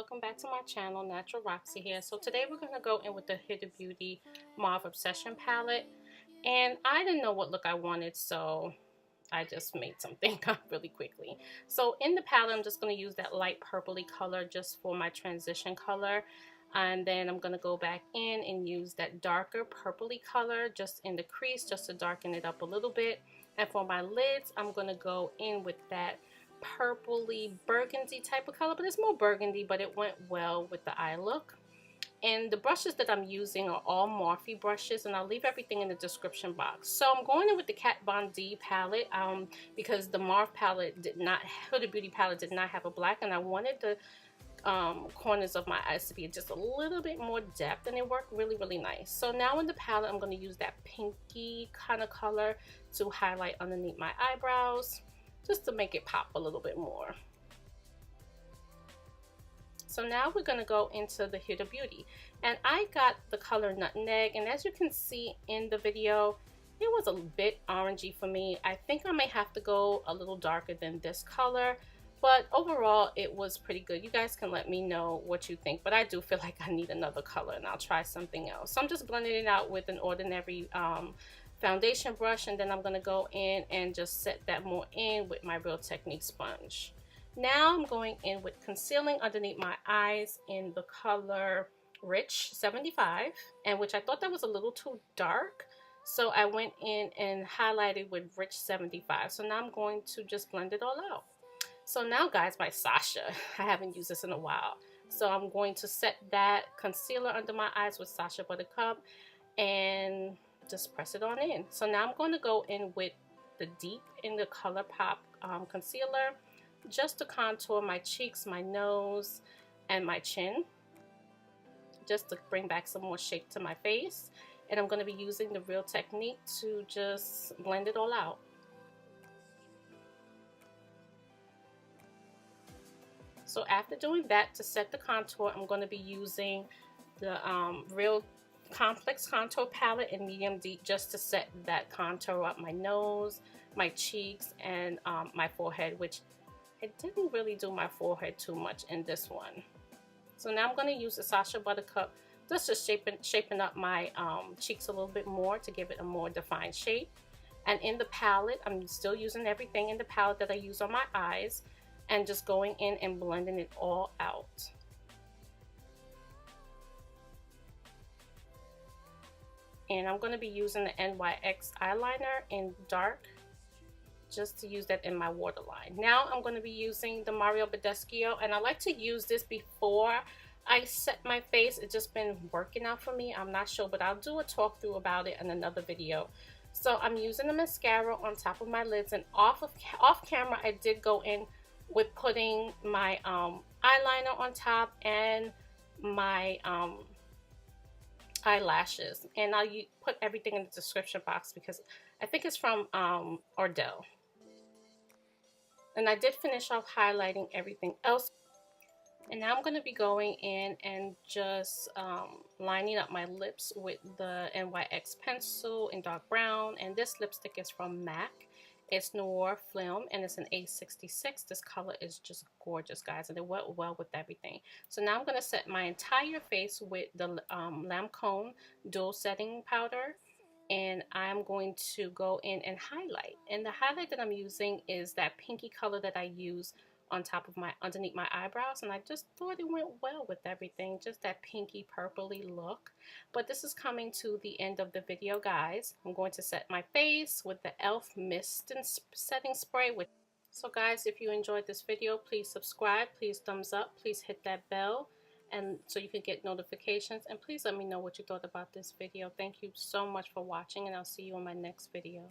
welcome back to my channel. Natural Roxy here. So today we're going to go in with the Huda Beauty Mauve Obsession palette, and I didn't know what look I wanted, so I just made something up really quickly. So in the palette I'm just going to use that light purpley color just for my transition color, and then I'm going to go back in and use that darker purpley color just in the crease just to darken it up a little bit. And for my lids I'm going to go in with that purpley burgundy type of color, but it's more burgundy, but it went well with the eye look. And the brushes that I'm using are all Morphe brushes, and I'll leave everything in the description box. So I'm going in with the Kat Von D palette because the Mauve palette did not, Huda Beauty palette did not have a black, and I wanted the corners of my eyes to be just a little bit more depth, and it worked really nice. So now in the palette I'm going to use that pinky kind of color to highlight underneath my eyebrows, just to make it pop a little bit more. So now we're going to go into the Huda Beauty, and I got the color Nutmeg, and as you can see in the video, it was a bit orangey for me. I think I may have to go a little darker than this color, but overall it was pretty good. You guys can let me know what you think, but I do feel like I need another color, and I'll try something else. So I'm just blending it out with an ordinary foundation brush, and then I'm going to go in and just set that more in with my Real Technique sponge. Now I'm going in with concealing underneath my eyes in the color Rich 75, and which I thought that was a little too dark, so I went in and highlighted with Rich 75. So now I'm going to just blend it all out. So now guys, by Sacha, I haven't used this in a while, so I'm going to set that concealer under my eyes with Sacha Buttercup and just press it on in. So now I'm going to go in with the Deep in the Colourpop concealer just to contour my cheeks, my nose, and my chin, just to bring back some more shape to my face. And I'm going to be using the Real Technique to just blend it all out. So after doing that, to set the contour, I'm going to be using the Real Complex Contour Palette in Medium Deep just to set that contour up my nose, my cheeks, and my forehead, which I didn't really do my forehead too much in this one. So now I'm going to use the Sacha Buttercup just to shapen up my cheeks a little bit more to give it a more defined shape. And in the palette, I'm still using everything in the palette that I use on my eyes and just going in and blending it all out. And I'm going to be using the NYX eyeliner in dark just to use that in my waterline. Now I'm going to be using the Badescu, and I like to use this before I set my face. It's just been working out for me. I'm not sure, but I'll do a talk through about it in another video. So I'm using the mascara on top of my lids, and off camera I did go in with putting my eyeliner on top and my eyelashes, and I'll put everything in the description box because I think it's from Ordell. And I did finish off highlighting everything else, and now I'm going to be going in and just lining up my lips with the NYX pencil in dark brown. And this lipstick is from MAC. It's Noir Flim, and it's an A66. This color is just gorgeous, guys, and it went well with everything. So now I'm going to set my entire face with the Lancome Dual Setting Powder, and I'm going to go in and highlight. And the highlight that I'm using is that pinky color that I use on top of underneath my eyebrows, and I just thought it went well with everything, just that pinky purpley look. But this is coming to the end of the video, guys. I'm going to set my face with the e.l.f. mist and setting spray. So guys, if you enjoyed this video, please subscribe, please thumbs up, please hit that bell, and so you can get notifications, and please let me know what you thought about this video. Thank you so much for watching, and I'll see you in my next video.